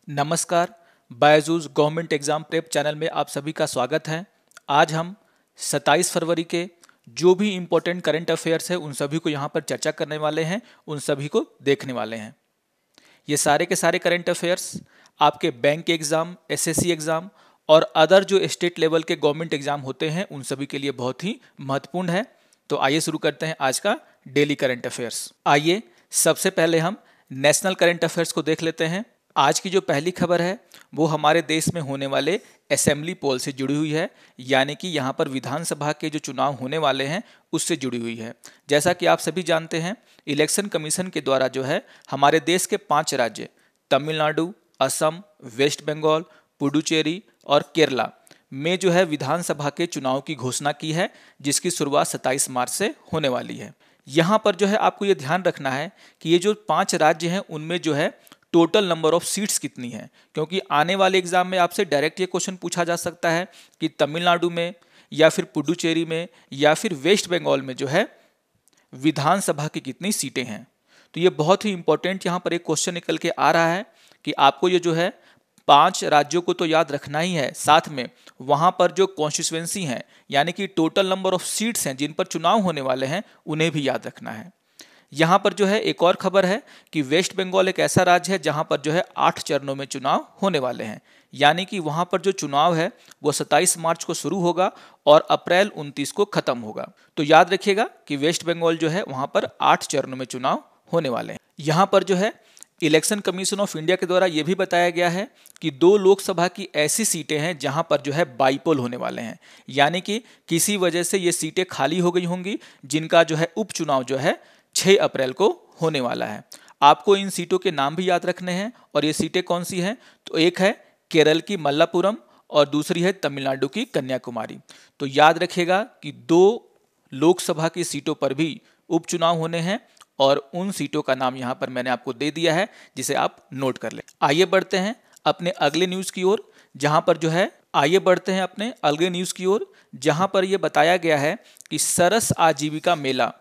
नमस्कार। Byju's government exam prep channel में आप सभी का स्वागत है। आज हम 27 फरवरी के जो भी इम्पोर्टेंट करंट अफेयर्स है उन सभी को यहाँ पर चर्चा करने वाले हैं, उन सभी को देखने वाले हैं। ये सारे के सारे करंट अफेयर्स आपके बैंक के एग्ज़ाम, एसएससी एग्ज़ाम और अदर जो स्टेट लेवल के गवर्नमेंट एग्ज़ाम होते हैं उन सभी के लिए बहुत ही महत्वपूर्ण है। तो आइए शुरू करते हैं आज का डेली करंट अफेयर्स। आइए सबसे पहले हम नेशनल करंट अफेयर्स को देख लेते हैं। आज की जो पहली खबर है वो हमारे देश में होने वाले असेंबली पोल से जुड़ी हुई है, यानी कि यहाँ पर विधानसभा के जो चुनाव होने वाले हैं उससे जुड़ी हुई है। जैसा कि आप सभी जानते हैं, इलेक्शन कमीशन के द्वारा जो है हमारे देश के 5 राज्य तमिलनाडु, असम, वेस्ट बंगाल, पुडुचेरी और केरला में जो है विधानसभा के चुनाव की घोषणा की है, जिसकी शुरुआत 27 मार्च से होने वाली है। यहाँ पर जो है आपको ये ध्यान रखना है कि ये जो 5 राज्य हैं उनमें जो है टोटल नंबर ऑफ सीट्स कितनी है, क्योंकि आने वाले एग्जाम में आपसे डायरेक्ट ये क्वेश्चन पूछा जा सकता है कि तमिलनाडु में या फिर पुडुचेरी में या फिर वेस्ट बंगाल में जो है विधानसभा की कितनी सीटें हैं। तो ये बहुत ही इंपॉर्टेंट यहाँ पर एक क्वेश्चन निकल के आ रहा है कि आपको ये जो है 5 राज्यों को तो याद रखना ही है, साथ में वहाँ पर जो कॉन्स्टिट्यूएंसी हैं यानी कि टोटल नंबर ऑफ सीट्स हैं जिन पर चुनाव होने वाले हैं उन्हें भी याद रखना है। यहाँ पर जो है एक और खबर है कि वेस्ट बंगाल एक ऐसा राज्य है जहाँ पर जो है 8 चरणों में चुनाव होने वाले हैं, यानी कि वहाँ पर जो चुनाव है वो 27 मार्च को शुरू होगा और अप्रैल 29 को खत्म होगा। तो याद रखिएगा कि वेस्ट बंगाल जो है वहाँ पर 8 चरणों में चुनाव होने वाले हैं। यहाँ पर जो है इलेक्शन कमीशन ऑफ इंडिया के द्वारा ये भी बताया गया है कि 2 लोकसभा की ऐसी सीटें हैं जहां पर जो है बाईपोल होने वाले हैं, यानी कि किसी वजह से ये सीटें खाली हो गई होंगी जिनका जो है उपचुनाव जो है 6 अप्रैल को होने वाला है। आपको इन सीटों के नाम भी याद रखने हैं और ये सीटें कौन सी हैं, तो एक है केरल की मल्लापुरम और दूसरी है तमिलनाडु की कन्याकुमारी। तो याद रखिएगा कि 2 लोकसभा की सीटों पर भी उपचुनाव होने हैं और उन सीटों का नाम यहाँ पर मैंने आपको दे दिया है, जिसे आप नोट कर लें। आइए बढ़ते हैं अपने अगले न्यूज़ की ओर, जहाँ पर जो है जहाँ पर यह बताया गया है कि सरस आजीविका मेला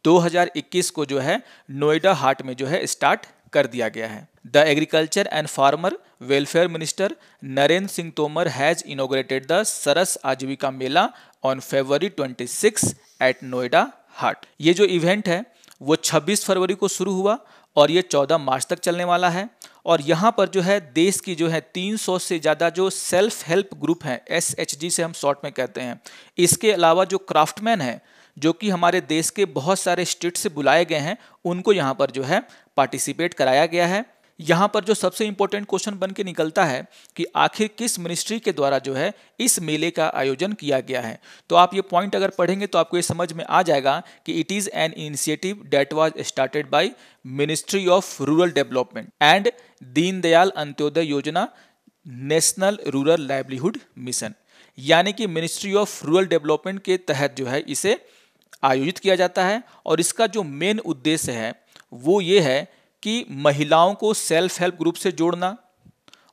2021 को जो है नोएडा हाट में जो है स्टार्ट कर दिया गया है। The agriculture and farmer welfare minister Narendra Singh Tomar has inaugurated the Saras Aajeevika Mela on February 26 at Noida Haat. ये जो इवेंट है वो 26 फरवरी को शुरू हुआ और ये 14 मार्च तक चलने वाला है। और यहाँ पर जो है देश की जो है 300 से ज़्यादा जो सेल्फ हेल्प ग्रुप हैं, SHG से हम शॉर्ट में कहते हैं, इसके अलावा जो क्राफ्टमैन हैं जो कि हमारे देश के बहुत सारे स्टेट से बुलाए गए हैं, उनको यहाँ पर जो है पार्टिसिपेट कराया गया है। यहाँ पर जो सबसे इंपॉर्टेंट क्वेश्चन बन के निकलता है कि आखिर किस मिनिस्ट्री के द्वारा जो है इस मेले का आयोजन किया गया है। तो आप ये पॉइंट अगर पढ़ेंगे तो आपको ये समझ में आ जाएगा कि it is an initiative that was started by ministry of rural development and Deendayal Antyodaya Yojana national rural livelihood mission, यानी कि मिनिस्ट्री ऑफ रूरल डेवलपमेंट के तहत जो है इसे आयोजित किया जाता है। और इसका जो मेन उद्देश्य है वो ये है कि महिलाओं को सेल्फ हेल्प ग्रुप से जोड़ना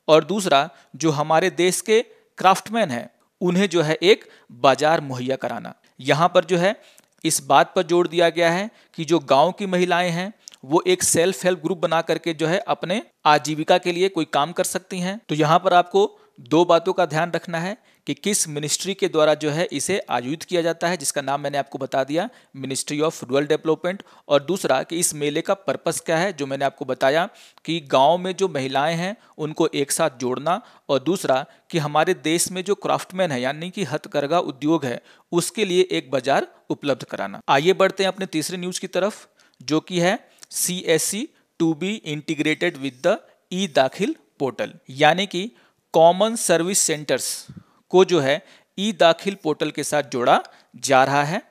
और दूसरा जो हमारे देश के क्राफ्टमैन हैं उन्हें जो है एक बाजार मुहैया कराना। यहाँ पर जो है इस बात पर जोर दिया गया है कि जो गांव की महिलाएं हैं वो एक सेल्फ हेल्प ग्रुप बना करके जो है अपने आजीविका के लिए कोई काम कर सकती हैं। तो यहाँ पर आपको 2 बातों का ध्यान रखना है कि किस मिनिस्ट्री के द्वारा जो है इसे आयोजित किया जाता है, जिसका नाम मैंने आपको बता दिया, मिनिस्ट्री ऑफ रूरल डेवलपमेंट, और दूसरा कि इस मेले का पर्पस क्या है, जो मैंने आपको बताया कि गांव में जो महिलाएं हैं उनको एक साथ जोड़ना, और दूसरा कि हमारे देश में जो क्राफ्टमैन है यानी कि हथकरघा उद्योग है उसके लिए एक बाजार उपलब्ध कराना। आइए बढ़ते हैं अपने तीसरे न्यूज़ की तरफ, जो कि है CSC to be integrated with the eDaakhil portal, यानी कि कॉमन सर्विस सेंटर्स को जो है ई-दाखिल पोर्टल के साथ जोड़ा जा रहा है,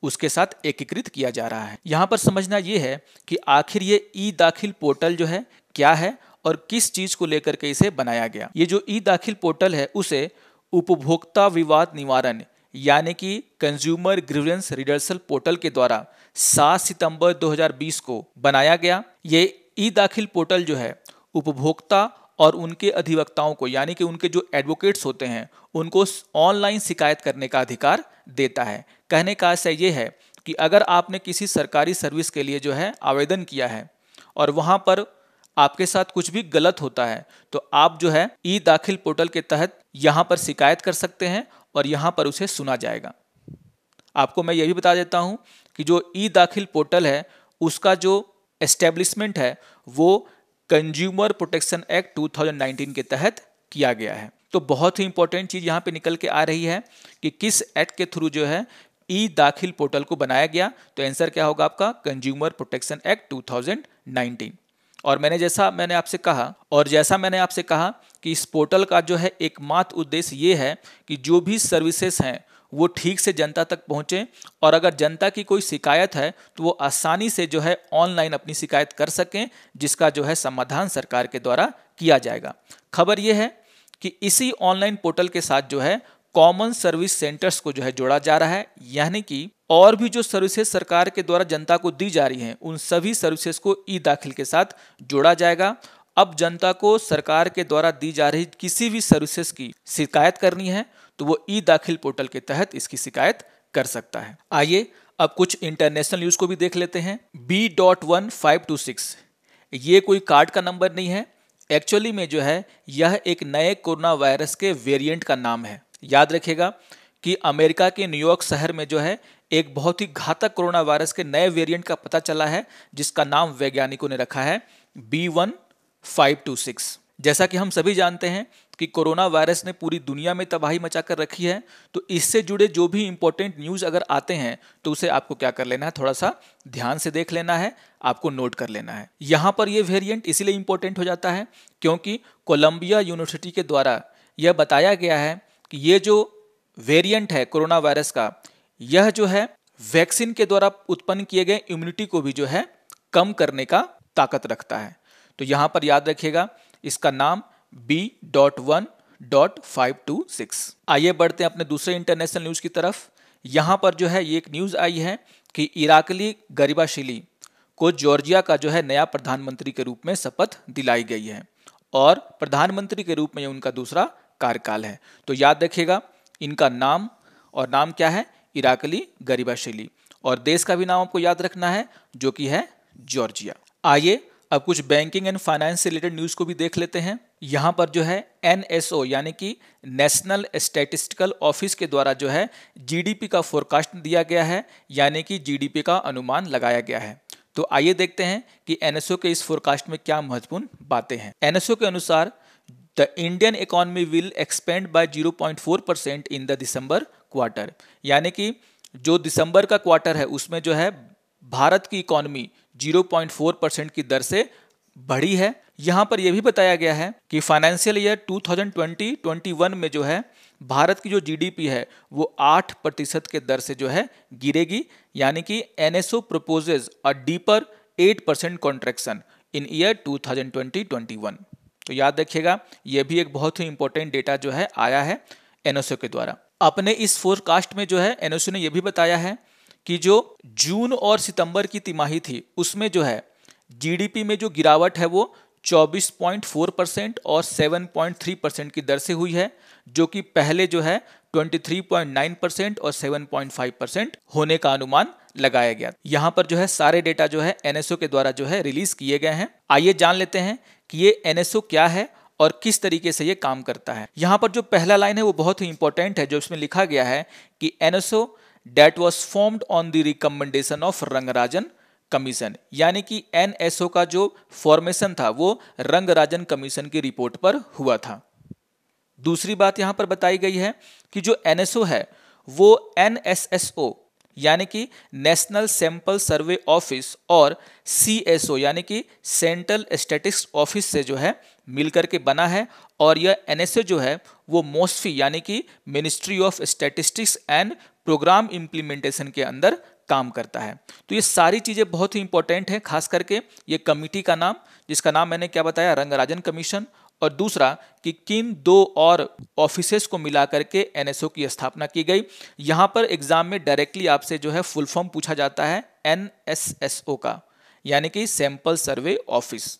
उसके साथ एकीकृत किया जा रहा है। यहाँ पर समझना ये है कि आखिर ये ई-दाखिल पोर्टल जो है क्या है और किस चीज़ को लेकर के इसे बनाया गया। ये जो ई-दाखिल पोर्टल है उसे उपभोक्ता विवाद निवारण यानी कि कंज्यूमर ग्रीवेंस रिडर्सल पोर्टल के द्वारा 7 सितंबर 2020 को बनाया गया। ये ई-दाखिल पोर्टल जो है उपभोक्ता और उनके अधिवक्ताओं को यानी कि उनके जो एडवोकेट्स होते हैं उनको ऑनलाइन शिकायत करने का अधिकार देता है। कहने का आशय ये है कि अगर आपने किसी सरकारी सर्विस के लिए जो है आवेदन किया है और वहाँ पर आपके साथ कुछ भी गलत होता है तो आप जो है ई दाखिल पोर्टल के तहत यहाँ पर शिकायत कर सकते हैं और यहाँ पर उसे सुना जाएगा। आपको मैं ये भी बता देता हूँ कि जो ई दाखिल पोर्टल है उसका जो एस्टेब्लिशमेंट है वो कंज्यूमर प्रोटेक्शन एक्ट 2019 के तहत किया गया है। तो बहुत ही इंपॉर्टेंट चीज़ यहाँ पे निकल के आ रही है कि किस एक्ट के थ्रू जो है ई दाखिल पोर्टल को बनाया गया। तो आंसर क्या होगा आपका, कंज्यूमर प्रोटेक्शन एक्ट 2019। और जैसा मैंने आपसे कहा कि इस पोर्टल का जो है एकमात्र उद्देश्य ये है कि जो भी सर्विसेज हैं वो ठीक से जनता तक पहुंचे और अगर जनता की कोई शिकायत है तो वो आसानी से जो है ऑनलाइन अपनी शिकायत कर सकें, जिसका जो है समाधान सरकार के द्वारा किया जाएगा। खबर ये है कि इसी ऑनलाइन पोर्टल के साथ जो है कॉमन सर्विस सेंटर्स को जो है जोड़ा जा रहा है, यानी कि और भी जो सर्विसेज सरकार के द्वारा जनता को दी जा रही हैं उन सभी सर्विसेज को ई दाखिल के साथ जोड़ा जाएगा। अब जनता को सरकार के द्वारा दी जा रही किसी भी सर्विसेज की शिकायत करनी है तो वो ई दाखिल पोर्टल के तहत इसकी शिकायत कर सकता है। आइए अब कुछ इंटरनेशनल न्यूज़ को भी देख लेते हैं। B.1526 ये कोई कार्ड का नंबर नहीं है, एक्चुअली में जो है यह एक नए कोरोना वायरस के वेरिएंट का नाम है। याद रखिएगा कि अमेरिका के न्यूयॉर्क शहर में जो है एक बहुत ही घातक कोरोना वायरस के नए वेरिएंट का पता चला है, जिसका नाम वैज्ञानिकों ने रखा है B.1526। जैसा कि हम सभी जानते हैं कि कोरोना वायरस ने पूरी दुनिया में तबाही मचाकर रखी है, तो इससे जुड़े जो भी इंपॉर्टेंट न्यूज़ अगर आते हैं तो उसे आपको क्या कर लेना है, थोड़ा सा ध्यान से देख लेना है, आपको नोट कर लेना है। यहाँ पर ये वेरिएंट इसीलिए इंपॉर्टेंट हो जाता है क्योंकि कोलंबिया यूनिवर्सिटी के द्वारा यह बताया गया है कि ये जो वेरिएंट है कोरोना वायरस का, यह जो है वैक्सीन के द्वारा उत्पन्न किए गए इम्यूनिटी को भी जो है कम करने का ताकत रखता है। तो यहाँ पर याद रखिएगा इसका नाम B.1.526। आइए बढ़ते हैं अपने दूसरे इंटरनेशनल न्यूज़ की तरफ। यहाँ पर जो है ये एक न्यूज़ आई है कि इराकली गरिबाशिली को जॉर्जिया का जो है नया प्रधानमंत्री के रूप में शपथ दिलाई गई है और प्रधानमंत्री के रूप में ये उनका दूसरा कार्यकाल है। तो याद रखिएगा इनका नाम, और नाम क्या है, इराकली गरिबाशिली, और देश का भी नाम आपको याद रखना है जो कि है जॉर्जिया। आइए अब कुछ बैंकिंग एंड फाइनेंस से रिलेटेड न्यूज़ को भी देख लेते हैं। यहाँ पर जो है NSO यानी कि नेशनल स्टैटिस्टिकल ऑफिस के द्वारा जो है GDP का फोरकास्ट दिया गया है, यानी कि GDP का अनुमान लगाया गया है। तो आइए देखते हैं कि NSO के इस फोरकास्ट में क्या महत्वपूर्ण बातें हैं। NSO के अनुसार the Indian economy will expand by 0.4% in the December quarter, यानी कि जो दिसंबर का क्वार्टर है उसमें जो है भारत की इकोनॉमी 0.4% की दर से बढ़ी है। यहाँ पर यह भी बताया गया है कि फाइनेंशियल ईयर 2020-21 में जो है भारत की जो GDP है वो 8% के दर से जो है गिरेगी, यानी कि NSO proposes a deeper 8% contraction in year 2020-21। तो याद रखिएगा यह भी एक बहुत ही इंपॉर्टेंट डेटा जो है आया है NSO के द्वारा। अपने इस फोरकास्ट में जो है NSO ने यह भी बताया है कि जो जून और सितंबर की तिमाही थी उसमें जो है GDP में जो गिरावट है वो 24.4% और 7.3% की दर से हुई है, जो कि पहले जो है 23.9% और 7.5% होने का अनुमान लगाया गया। यहाँ पर जो है सारे डेटा जो है NSO के द्वारा जो है रिलीज किए गए हैं। आइए जान लेते हैं कि ये NSO क्या है और किस तरीके से ये काम करता है। यहाँ पर जो पहला लाइन है वो बहुत ही इंपॉर्टेंट है, जो इसमें लिखा गया है कि NSO that was formed on the recommendation of Rangarajan commission, यानी कि NSO का जो फॉर्मेशन था वो रंगराजन कमीशन की रिपोर्ट पर हुआ था। दूसरी बात यहाँ पर बताई गई है कि जो NSO है वो NSSO यानी कि नेशनल सैंपल सर्वे ऑफिस और CSO यानी कि सेंट्रल स्टैटिस्टिक्स ऑफिस से जो है मिलकर के बना है, और यह NSO जो है वो मोस्फी यानी कि ministry of statistics and programme implementation के अंदर काम करता है। तो ये सारी चीज़ें बहुत ही इंपॉर्टेंट हैं, खास करके ये कमिटी का नाम, जिसका नाम मैंने क्या बताया, रंगराजन कमीशन, और दूसरा कि किन दो और ऑफिसेस को मिला करके NSO की स्थापना की गई। यहाँ पर एग्जाम में डायरेक्टली आपसे जो है फुल फॉर्म पूछा जाता है NSSO का, यानी कि सैंपल सर्वे ऑफिस।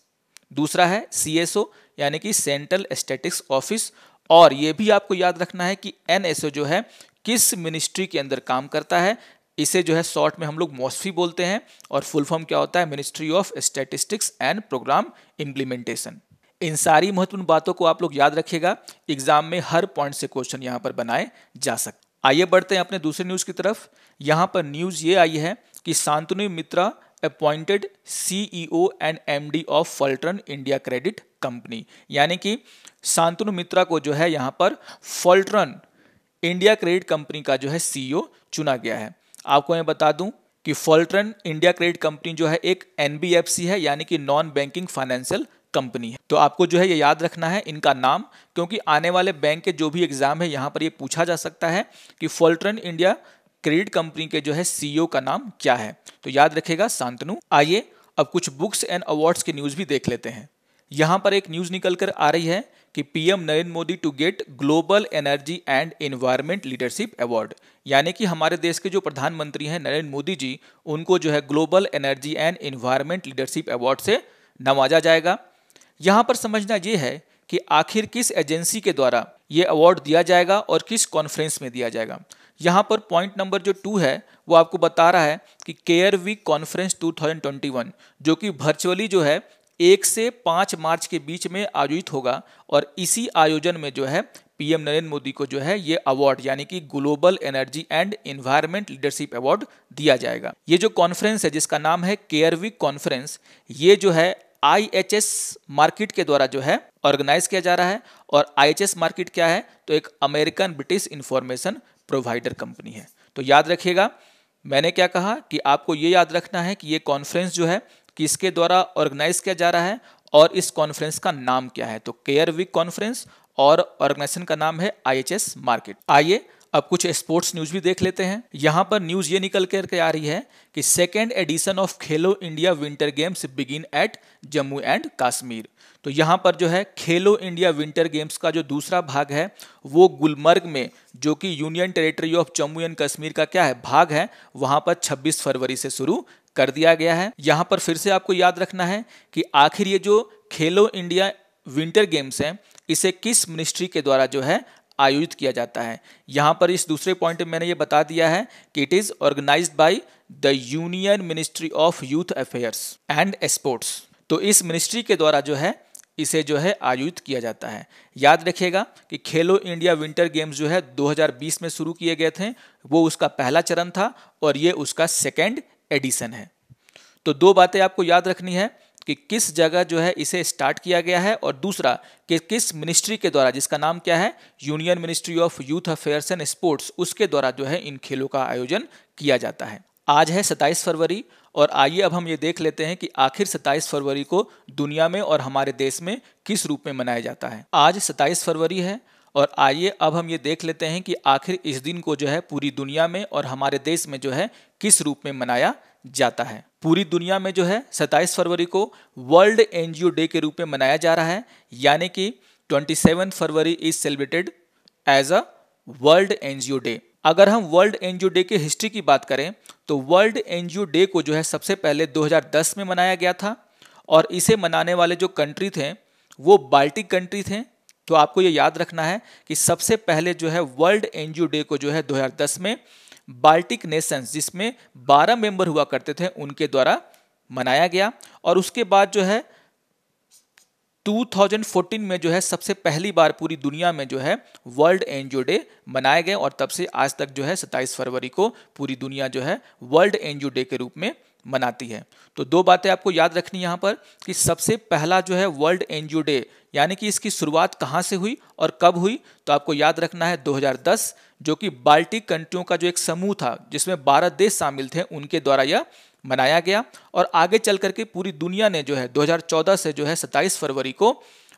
दूसरा है CSO यानी कि सेंट्रल स्टैटिस्टिक्स ऑफिस, और ये भी आपको याद रखना है कि NSO जो है किस मिनिस्ट्री के अंदर काम करता है, इसे जो है शॉर्ट में हम लोग मॉस्फी बोलते हैं और फुल फॉर्म क्या होता है, ministry of statistics and programme implementation. इन सारी महत्वपूर्ण बातों को आप लोग याद रखिएगा, एग्जाम में हर पॉइंट से क्वेश्चन यहाँ पर बनाए जा सकते। आइए बढ़ते हैं अपने दूसरे न्यूज की तरफ। यहाँ पर न्यूज ये आई है कि Shantanu Mitra appointed CEO and MD of Fullerton India credit company, यानी कि शांतनु मित्रा को जो है यहाँ पर फॉल्ट्रन इंडिया क्रेडिट कंपनी का जो है CEO चुना गया है। आपको मैं बता दूं कि फॉल्ट्रन इंडिया क्रेडिट कंपनी जो है एक NBFC है, यानी कि नॉन बैंकिंग फाइनेंशियल कंपनी है। तो आपको जो है ये याद रखना है इनका नाम, क्योंकि आने वाले बैंक के जो भी एग्जाम है यहाँ पर ये पूछा जा सकता है कि फॉल्ट्रन इंडिया क्रेडिट कंपनी के जो है CEO का नाम क्या है। तो याद रखेगा शांतनु। आइए अब कुछ बुक्स एंड अवार्ड्स की न्यूज भी देख लेते हैं। यहाँ पर एक न्यूज निकल कर आ रही है कि PM Narendra Modi to get global energy and environment leadership award, यानी कि हमारे देश के जो प्रधानमंत्री हैं नरेंद्र मोदी जी, उनको जो है global energy and environment leadership award से नवाजा जाएगा। यहाँ पर समझना ये है कि आखिर किस एजेंसी के द्वारा ये अवार्ड दिया जाएगा और किस कॉन्फ्रेंस में दिया जाएगा। यहाँ पर पॉइंट नंबर जो 2 है वो आपको बता रहा है कि केयर वीक कॉन्फ्रेंस 2021, जो कि वर्चुअली जो है 1 से 5 मार्च के बीच में आयोजित होगा, और इसी आयोजन में जो है PM नरेंद्र मोदी को जो है ये अवार्ड यानी कि global energy and environment leadership award दिया जाएगा। ये जो कॉन्फ्रेंस है जिसका नाम है केयर वीक कॉन्फ्रेंस, ये जो है IHS मार्केट के द्वारा जो है ऑर्गेनाइज किया जा रहा है। और IHS मार्केट क्या है, तो एक American British information provider company है। तो याद रखिएगा, मैंने क्या कहा कि आपको ये याद रखना है कि ये कॉन्फ्रेंस जो है किसके द्वारा ऑर्गेनाइज किया जा रहा है और इस कॉन्फ्रेंस का नाम क्या है। तो केयर वीक कॉन्फ्रेंस और ऑर्गेनाइजेशन का नाम है IHS मार्केट। आइए अब कुछ स्पोर्ट्स न्यूज भी देख लेते हैं। यहाँ पर न्यूज ये निकल करके आ रही है कि 2nd addition of Khelo India winter games begin eight Jammu and Kashmir. तो यहाँ पर जो है खेलो इंडिया विंटर गेम्स का जो दूसरा भाग है वो गुलमर्ग में, जो कि union territory of Jammu and Kashmir का क्या है भाग है, वहाँ पर 26 फरवरी से शुरू कर दिया गया है। यहाँ पर फिर से आपको याद रखना है कि आखिर ये जो खेलो इंडिया विंटर गेम्स हैं इसे किस मिनिस्ट्री के द्वारा जो है आयोजित किया जाता है। यहाँ पर इस दूसरे पॉइंट में मैंने ये बता दिया है कि it is organised by the union ministry of youth affairs and sports. तो इस मिनिस्ट्री के द्वारा जो है इसे जो है आयोजित किया जाता है। याद रखिएगा कि खेलो इंडिया विंटर गेम्स जो है 2020 में शुरू किए गए थे, वो उसका पहला चरण था और ये उसका 2nd एडिशन है। तो 2 बातें आपको याद रखनी है कि किस जगह जो है इसे स्टार्ट किया गया है, और दूसरा कि किस मिनिस्ट्री के द्वारा, जिसका नाम क्या है union ministry of youth affairs and sports, उसके द्वारा जो है इन खेलों का आयोजन किया जाता है। आज है 27 फरवरी और आइए अब हम ये देख लेते हैं कि आखिर 27 फरवरी को दुनिया में और हमारे देश में किस रूप में मनाया जाता है। आज 27 फरवरी है और आइए अब हम ये देख लेते हैं कि आखिर इस दिन को जो है पूरी दुनिया में और हमारे देश में जो है किस रूप में मनाया जाता है। पूरी दुनिया में जो है 27 फरवरी को वर्ल्ड NGO डे के रूप में मनाया जा रहा है, यानी कि 27 फरवरी is celebrated as a world NGO day. अगर हम वर्ल्ड NGO डे के हिस्ट्री की बात करें तो वर्ल्ड NGO डे को जो है सबसे पहले 2010 में मनाया गया था और इसे मनाने वाले जो कंट्री थे वो बाल्टिक कंट्री थे। तो आपको ये याद रखना है कि सबसे पहले जो है वर्ल्ड NGO डे को जो है 2010 में बाल्टिक नेशंस, जिसमें 12 मेंबर हुआ करते थे, उनके द्वारा मनाया गया। और उसके बाद जो है 2014 में जो है सबसे पहली बार पूरी दुनिया में जो है वर्ल्ड NGO डे मनाए गए और तब से आज तक जो है 27 फरवरी को पूरी दुनिया जो है वर्ल्ड NGO डे के रूप में मनाती है। तो 2 बातें आपको याद रखनी यहाँ पर कि सबसे पहला जो है वर्ल्ड NGO डे, यानी कि इसकी शुरुआत कहाँ से हुई और कब हुई, तो आपको याद रखना है 2010, जो कि बाल्टिक कंट्रियों का जो एक समूह था जिसमें 12 देश शामिल थे, उनके द्वारा यह मनाया गया। और आगे चल करके पूरी दुनिया ने जो है 2014 से जो है 27 फरवरी को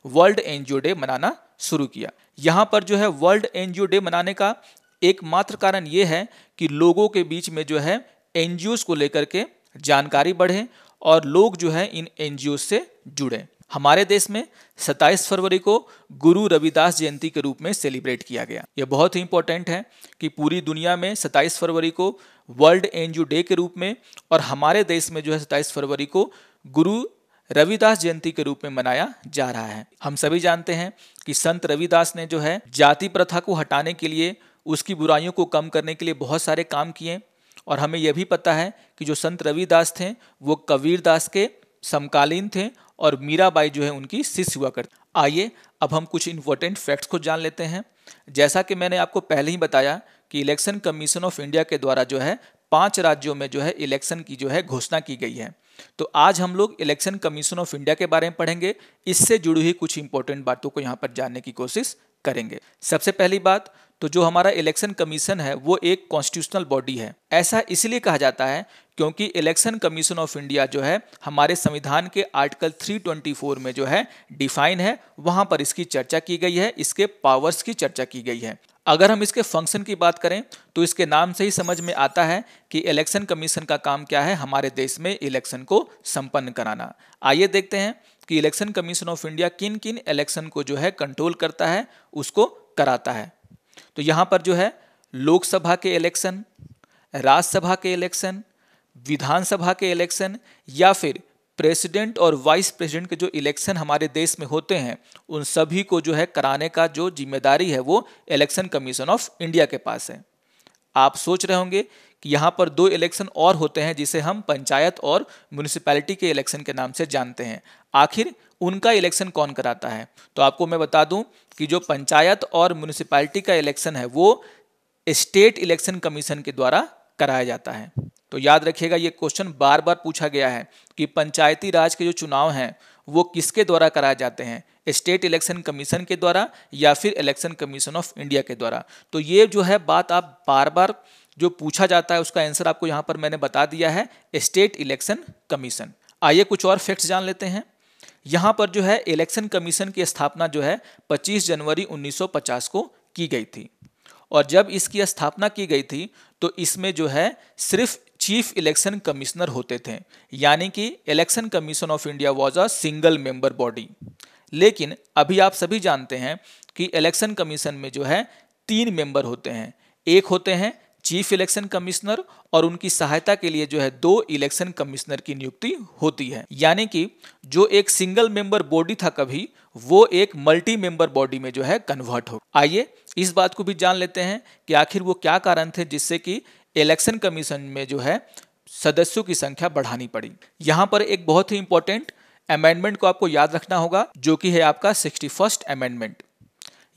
वर्ल्ड NGO डे मनाना शुरू किया। यहाँ पर जो है वर्ल्ड NGO डे मनाने का एकमात्र कारण ये है कि लोगों के बीच में जो है NGOs को लेकर के जानकारी बढ़े और लोग जो है इन NGOs से जुड़े। हमारे देश में 27 फरवरी को गुरु रविदास जयंती के रूप में सेलिब्रेट किया गया। यह बहुत ही इंपॉर्टेंट है कि पूरी दुनिया में 27 फरवरी को वर्ल्ड NGO डे के रूप में और हमारे देश में जो है 27 फरवरी को गुरु रविदास जयंती के रूप में मनाया जा रहा है। हम सभी जानते हैं कि संत रविदास ने जो है जाति प्रथा को हटाने के लिए, उसकी बुराइयों को कम करने के लिए बहुत सारे काम किए। और हमें यह भी पता है कि जो संत रविदास थे वो कबीरदास के समकालीन थे और मीराबाई जो है उनकी शिष्य हुआ करती। आइए अब हम कुछ इंपॉर्टेंट फैक्ट्स को जान लेते हैं। जैसा कि मैंने आपको पहले ही बताया कि इलेक्शन कमीशन ऑफ इंडिया के द्वारा जो है 5 राज्यों में जो है इलेक्शन की जो है घोषणा की गई है। तो आज हम लोग इलेक्शन कमीशन ऑफ इंडिया के बारे में पढ़ेंगे, इससे जुड़ी हुई कुछ इंपॉर्टेंट बातों को यहाँ पर जानने की कोशिश करेंगे। सबसे पहली बात तो जो हमारा इलेक्शन कमीशन है वो एक कॉन्स्टिट्यूशनल बॉडी है। ऐसा इसलिए कहा जाता है क्योंकि इलेक्शन कमीशन ऑफ इंडिया जो है हमारे संविधान के आर्टिकल 324 में जो है डिफाइन है, वहां पर इसकी चर्चा की गई है, इसके पावर्स की चर्चा की गई है। अगर हम इसके फंक्शन की बात करें तो इसके नाम से ही समझ में आता है कि इलेक्शन कमीशन का काम क्या है, हमारे देश में इलेक्शन को संपन्न कराना। आइए देखते हैं कि इलेक्शन कमीशन ऑफ इंडिया किन किन इलेक्शन को जो है कंट्रोल करता है, उसको कराता है। तो यहाँ पर जो है लोकसभा के इलेक्शन, राज्यसभा के इलेक्शन, विधानसभा के इलेक्शन या फिर प्रेसिडेंट और वाइस प्रेसिडेंट के जो इलेक्शन हमारे देश में होते हैं उन सभी को जो है कराने का जो जिम्मेदारी है वो इलेक्शन कमीशन ऑफ इंडिया के पास है। आप सोच रहे होंगे कि यहाँ पर 2 इलेक्शन और होते हैं जिसे हम पंचायत और म्यूनिसिपैलिटी के इलेक्शन के नाम से जानते हैं। आखिर उनका इलेक्शन कौन कराता है? तो आपको मैं बता दूं कि जो पंचायत और म्यूनिसिपैलिटी का इलेक्शन है वो स्टेट इलेक्शन कमीशन के द्वारा कराया जाता है। तो याद रखिएगा, ये क्वेश्चन बार बार पूछा गया है कि पंचायती राज के जो चुनाव हैं वो किसके द्वारा कराए जाते हैं, स्टेट इलेक्शन कमीशन के द्वारा या फिर इलेक्शन कमीशन ऑफ इंडिया के द्वारा। तो ये जो है बात आप बार बार जो पूछा जाता है उसका आंसर आपको यहाँ पर मैंने बता दिया है, स्टेट इलेक्शन कमीशन। आइए कुछ और फैक्ट्स जान लेते हैं। यहाँ पर जो है इलेक्शन कमीशन की स्थापना जो है 25 जनवरी 1950 को की गई थी और जब इसकी स्थापना की गई थी तो इसमें जो है सिर्फ चीफ इलेक्शन कमिश्नर होते थे, यानी कि election commission of India was a single member body. लेकिन अभी आप सभी जानते हैं कि इलेक्शन कमीशन में जो है 3 मेंबर होते हैं। एक होते हैं चीफ इलेक्शन कमिश्नर और उनकी सहायता के लिए जो है 2 इलेक्शन कमिश्नर की नियुक्ति होती है, यानी कि जो एक सिंगल मेंबर बॉडी था कभी वो एक मल्टी मेंबर बॉडी में जो है कन्वर्ट हो। आइए इस बात को भी जान लेते हैं कि आखिर वो क्या कारण थे जिससे कि इलेक्शन कमीशन में जो है सदस्यों की संख्या बढ़ानी पड़ी। यहाँ पर एक बहुत ही इंपॉर्टेंट अमेंडमेंट को आपको याद रखना होगा जो कि है आपका 61st अमेंडमेंट।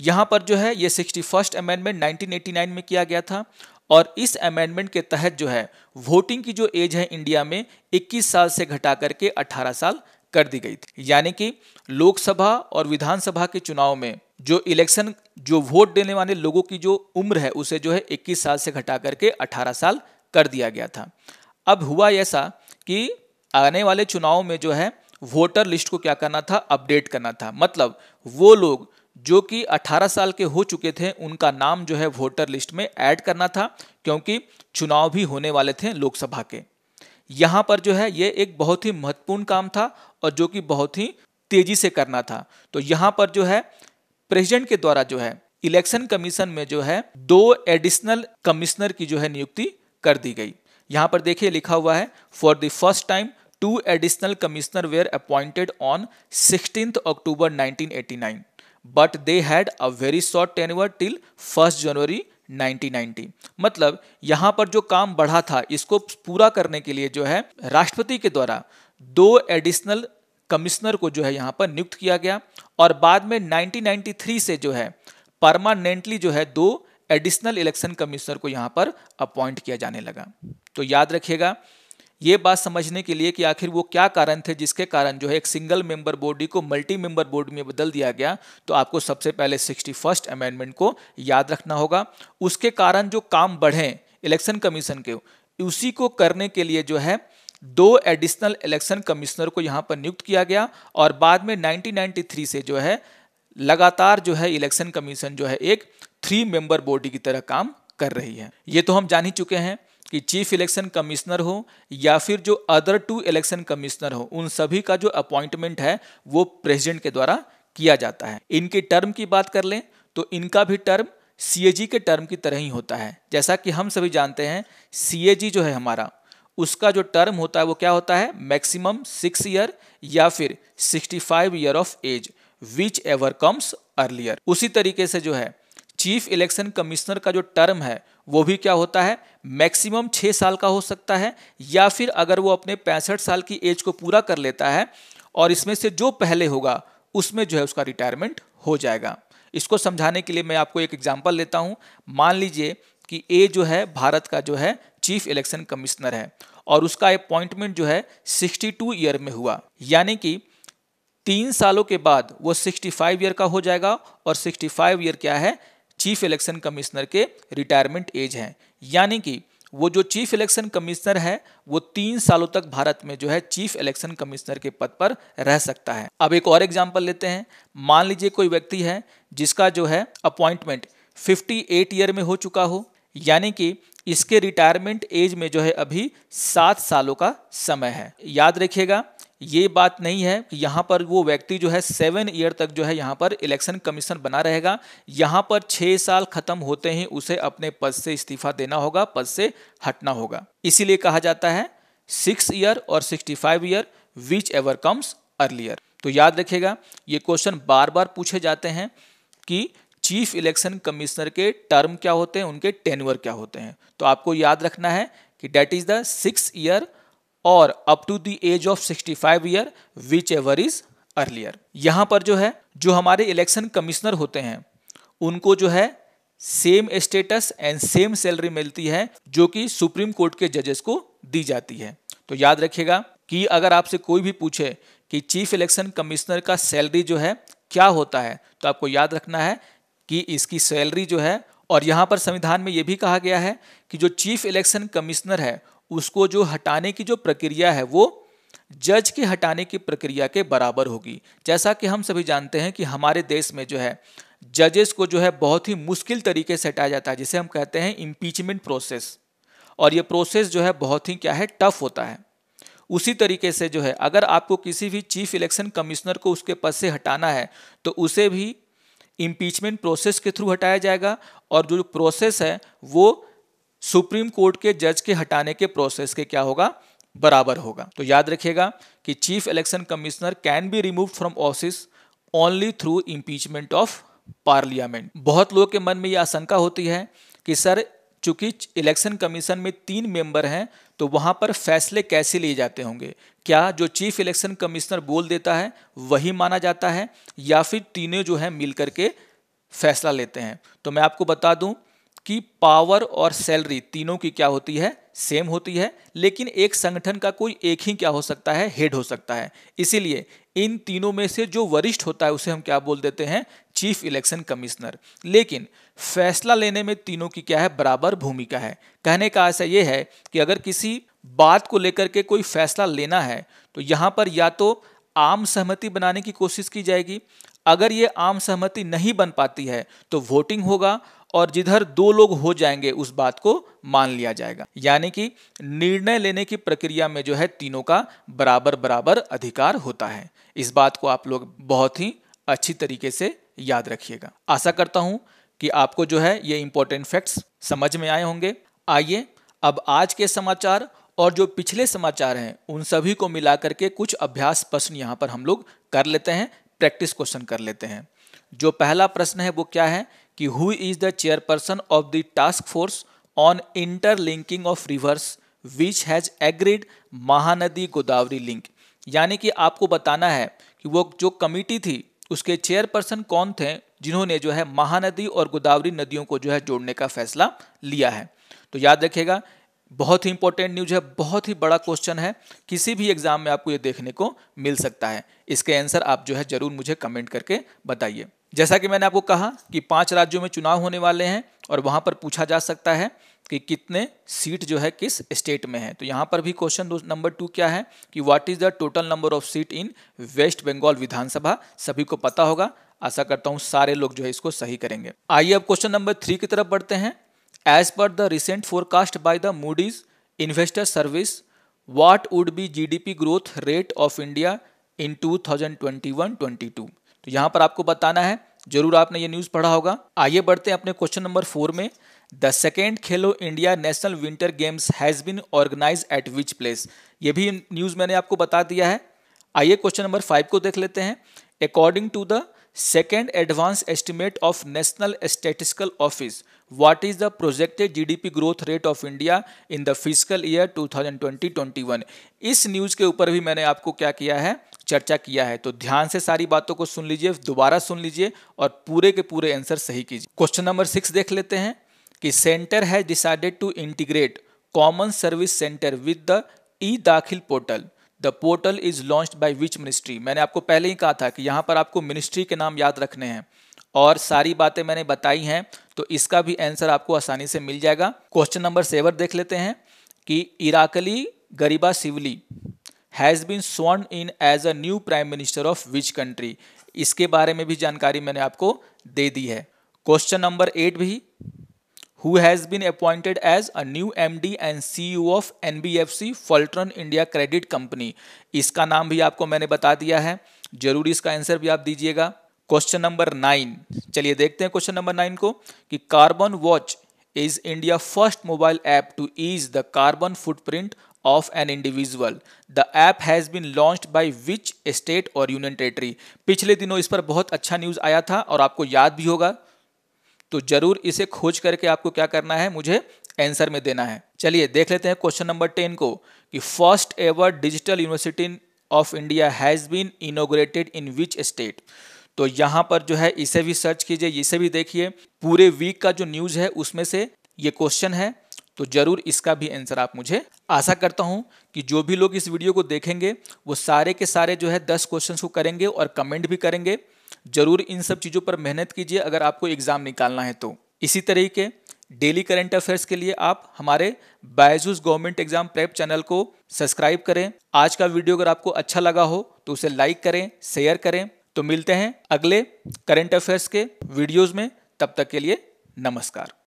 यहाँ पर जो है ये 61st अमेंडमेंट 1989 में किया गया था और इस अमेंडमेंट के तहत जो है वोटिंग की जो एज है इंडिया में 21 साल से घटा करके 18 साल कर दी गई थी, यानी कि लोकसभा और विधानसभा के चुनाव में जो इलेक्शन जो वोट देने वाले लोगों की जो उम्र है उसे जो है 21 साल से घटा करके 18 साल कर दिया गया था। अब हुआ ऐसा कि आने वाले चुनाव में जो है वोटर लिस्ट को क्या करना था, अपडेट करना था। मतलब वो लोग जो कि 18 साल के हो चुके थे उनका नाम जो है वोटर लिस्ट में ऐड करना था, क्योंकि चुनाव भी होने वाले थे लोकसभा के। यहाँ पर जो है ये एक बहुत ही महत्वपूर्ण काम था और जो कि बहुत ही तेजी से करना था। तो यहाँ पर जो है प्रेसिडेंट के द्वारा जो है इलेक्शन कमीशन में जो है 2 एडिशनल कमिश्नर की जो है नियुक्ति कर दी गई। यहाँ पर देखिए लिखा हुआ है, for the first time 2 additional commissioner were appointed on 16 October 1989 but they had a very short tenure till 1 January 1990। मतलब यहाँ पर जो काम बढ़ा था इसको पूरा करने के लिए जो है राष्ट्रपति के द्वारा 2 एडिशनल कमिश्नर को जो है यहाँ पर नियुक्त किया गया और बाद में 1993 से जो है परमानेंटली जो है 2 एडिशनल इलेक्शन कमिश्नर को यहाँ पर अपॉइंट किया जाने लगा। तो याद रखिएगा ये बात समझने के लिए कि आखिर वो क्या कारण थे जिसके कारण जो है एक सिंगल मेंबर बॉडी को मल्टी मेंबर बॉडी में बदल दिया गया, तो आपको सबसे पहले 61st अमेंडमेंट को याद रखना होगा। उसके कारण जो काम बढ़े इलेक्शन कमीशन के, उसी को करने के लिए जो है 2 एडिशनल इलेक्शन कमिश्नर को यहाँ पर नियुक्त किया गया और बाद में 1993 से जो है लगातार जो है इलेक्शन कमीशन जो है एक 3 मेंबर बॉडी की तरह काम कर रही है। ये तो हम जान ही चुके हैं कि चीफ इलेक्शन कमिश्नर हो या फिर जो अदर 2 इलेक्शन कमिश्नर हो, उन सभी का जो अपॉइंटमेंट है वो प्रेसिडेंट के द्वारा किया जाता है। इनकी टर्म की बात कर लें तो इनका भी टर्म सीएजी के टर्म की तरह ही होता है। जैसा कि हम सभी जानते हैं सीएजी जो है हमारा, उसका जो टर्म होता है वो क्या होता है, मैक्सिमम 6 ईयर या फिर 65 year of age whichever comes earlier. उसी तरीके से जो है चीफ इलेक्शन कमिश्नर का जो टर्म है वो भी क्या होता है, मैक्सिमम 6 साल का हो सकता है, या फिर अगर वो अपने 65 साल की एज को पूरा कर लेता है और इसमें से जो पहले होगा उसमें जो है उसका रिटायरमेंट हो जाएगा। इसको समझाने के लिए मैं आपको एक एग्जांपल लेता हूं। मान लीजिए कि ए जो है भारत का जो है चीफ इलेक्शन कमिश्नर है और उसका अपॉइंटमेंट जो है 62 ईयर में हुआ, यानी कि 3 सालों के बाद वो 65 ईयर का हो जाएगा और 65 ईयर क्या है, चीफ इलेक्शन कमिश्नर के रिटायरमेंट एज है। यानी कि वो जो चीफ इलेक्शन कमिश्नर है वो 3 सालों तक भारत में जो है चीफ इलेक्शन कमिश्नर के पद पर रह सकता है। अब एक और एग्जांपल लेते हैं। मान लीजिए कोई व्यक्ति है जिसका जो है अपॉइंटमेंट 58 ईयर में हो चुका हो, यानी कि इसके रिटायरमेंट एज में जो है अभी 7 सालों का समय है। याद रखिएगा ये बात नहीं है कि यहाँ पर वो व्यक्ति जो है 7 ईयर तक जो है यहाँ पर इलेक्शन कमीशन बना रहेगा। यहाँ पर 6 साल खत्म होते ही उसे अपने पद से इस्तीफा देना होगा, पद से हटना होगा। इसीलिए कहा जाता है 6 ईयर और 65 year whichever comes earlier. तो याद रखिएगा ये क्वेश्चन बार बार पूछे जाते हैं कि चीफ इलेक्शन कमिश्नर के टर्म क्या होते हैं, उनके टेन्योर क्या होते हैं। तो आपको याद रखना है कि डेट इज द 6 ईयर और up to the age of 65 year whichever is earlier. यहां पर जो है जो हमारे इलेक्शन कमिश्नर होते हैं उनको जो है same status and same salary मिलती है जो कि सुप्रीम कोर्ट के जजेस को दी जाती है। तो याद रखिएगा कि अगर आपसे कोई भी पूछे कि चीफ इलेक्शन कमिश्नर का सैलरी जो है क्या होता है, तो आपको याद रखना है कि इसकी सैलरी जो है, और यहाँ पर संविधान में यह भी कहा गया है कि जो चीफ इलेक्शन कमिश्नर है उसको जो हटाने की जो प्रक्रिया है वो जज के हटाने की प्रक्रिया के बराबर होगी। जैसा कि हम सभी जानते हैं कि हमारे देश में जो है जजेस को जो है बहुत ही मुश्किल तरीके से हटाया जाता है, जिसे हम कहते हैं इम्पीचमेंट प्रोसेस, और ये प्रोसेस जो है बहुत ही क्या है, टफ होता है। उसी तरीके से जो है अगर आपको किसी भी चीफ इलेक्शन कमिश्नर को उसके पद से हटाना है तो उसे भी इम्पीचमेंट प्रोसेस के थ्रू हटाया जाएगा, और जो प्रोसेस है वो सुप्रीम कोर्ट के जज के हटाने के प्रोसेस के क्या होगा, बराबर होगा। तो याद रखिएगा कि chief election commissioner can be removed from office only through impeachment of parliament. बहुत लोगों के मन में यह आशंका होती है कि सर चूंकि इलेक्शन कमीशन में 3 मेंबर हैं तो वहां पर फैसले कैसे लिए जाते होंगे, क्या जो चीफ इलेक्शन कमिश्नर बोल देता है वही माना जाता है या फिर तीनों जो है मिलकर के फैसला लेते हैं। तो मैं आपको बता दूं कि पावर और सैलरी तीनों की क्या होती है, सेम होती है, लेकिन एक संगठन का कोई एक ही क्या हो सकता है, हेड हो सकता है। इसीलिए इन तीनों में से जो वरिष्ठ होता है उसे हम क्या बोल देते हैं, चीफ इलेक्शन कमिश्नर। लेकिन फैसला लेने में तीनों की क्या है, बराबर भूमिका है। कहने का आशय यह है कि अगर किसी बात को लेकर के कोई फैसला लेना है तो यहाँ पर या तो आम सहमति बनाने की कोशिश की जाएगी, अगर ये आम सहमति नहीं बन पाती है तो वोटिंग होगा, और जिधर 2 लोग हो जाएंगे उस बात को मान लिया जाएगा। यानी कि निर्णय लेने की प्रक्रिया में जो है तीनों का बराबर बराबर अधिकार होता है। इस बात को आप लोग बहुत ही अच्छी तरीके से याद रखिएगा। आशा करता हूं कि आपको जो है ये इंपॉर्टेंट फैक्ट्स समझ में आए होंगे। आइए अब आज के समाचार और जो पिछले समाचार हैं उन सभी को मिलाकर के कुछ अभ्यास प्रश्न यहाँ पर हम लोग कर लेते हैं, प्रैक्टिस क्वेश्चन कर लेते हैं। जो पहला प्रश्न है वो क्या है कि who is the chairperson of the task force on interlinking of reverse which has agreed Mahanadi Godavari link. यानी कि आपको बताना है कि वो जो कमिटी थी उसके चेयरपर्सन कौन थे जिन्होंने जो है महानदी और गोदावरी नदियों को जो है जोड़ने का फैसला लिया है। तो याद रखिएगा बहुत ही इंपॉर्टेंट न्यूज है, बहुत ही बड़ा क्वेश्चन है, किसी भी एग्जाम में आपको ये देखने को मिल सकता है। इसके आंसर आप जो है जरूर मुझे कमेंट करके बताइए। जैसा कि मैंने आपको कहा कि 5 राज्यों में चुनाव होने वाले हैं और वहां पर पूछा जा सकता है कि कितने सीट जो है किस स्टेट में है। तो यहाँ पर भी क्वेश्चन नंबर 2 क्या है कि what is the total number of seat in West Bengal Vidhansabha. सभी को पता होगा, आशा करता हूँ सारे लोग जो है इसको सही करेंगे। आइए अब क्वेश्चन नंबर 3 की तरफ बढ़ते हैं। As per the recent forecast by the Moody's Investor Service, what would be GDP growth rate of India in 2021-22? तो यहाँ पर आपको बताना है, जरूर आपने ये न्यूज़ पढ़ा होगा। आइए बढ़ते हैं अपने क्वेश्चन नंबर 4 में। The second Khelo India national winter games has been organise at which place. ये भी न्यूज़ मैंने आपको बता दिया है। आइए क्वेश्चन नंबर 5 को देख लेते हैं। According to the second advance estimate of national statistical office, what is the projected GDP growth rate of India in the physical year 2020-21। इस न्यूज के ऊपर भी मैंने आपको क्या किया है, चर्चा किया है। तो ध्यान से सारी बातों को सुन लीजिए, दोबारा सुन लीजिए और पूरे के पूरे आंसर सही कीजिए। क्वेश्चन नंबर 6 देख लेते हैं कि centre has decided to integrate common service centre with the e Daakhil portal, the portal is launched by which ministry. मैंने आपको पहले ही कहा था कि यहाँ पर आपको मिनिस्ट्री के नाम याद रखने हैं और सारी बातें मैंने बताई हैं, तो इसका भी आंसर आपको आसानी से मिल जाएगा। क्वेश्चन नंबर 7 देख लेते हैं कि Irakli Garibashvili has been sworn in as a new prime minister of which country. इसके बारे में भी जानकारी मैंने आपको दे दी है। क्वेश्चन नंबर 8 भी, who has been appointed as a new MD and CEO of NBFC Fulton India Credit Company। इसका नाम भी आपको मैंने बता दिया है, जरूर इसका आंसर भी आप दीजिएगा। क्वेश्चन नंबर 9, चलिए देखते हैं क्वेश्चन नंबर 9 को कि carbon watch is India first mobile app to ease the carbon footprint of an individual, the app has been launched by which state और यूनियन टेरिटरी। पिछले दिनों इस पर बहुत अच्छा न्यूज आया था और आपको याद भी होगा, तो जरूर इसे खोज करके आपको क्या करना है, मुझे आंसर में देना है। चलिए देख लेते हैं क्वेश्चन नंबर 10 को कि first ever digital university of India has been inaugurated in which state. तो यहाँ पर जो है इसे भी सर्च कीजिए, इसे भी देखिए, पूरे वीक का जो न्यूज है उसमें से ये क्वेश्चन है, तो जरूर इसका भी आंसर आप मुझे। आशा करता हूं कि जो भी लोग इस वीडियो को देखेंगे वो सारे के सारे जो है 10 क्वेश्चन को करेंगे और कमेंट भी करेंगे। जरूर इन सब चीज़ों पर मेहनत कीजिए अगर आपको एग्जाम निकालना है तो। इसी तरीके डेली करंट अफेयर्स के लिए आप हमारे Byju's government exam prep channel को सब्सक्राइब करें। आज का वीडियो अगर आपको अच्छा लगा हो तो उसे लाइक करें, शेयर करें। तो मिलते हैं अगले करंट अफेयर्स के वीडियोज़ में, तब तक के लिए नमस्कार।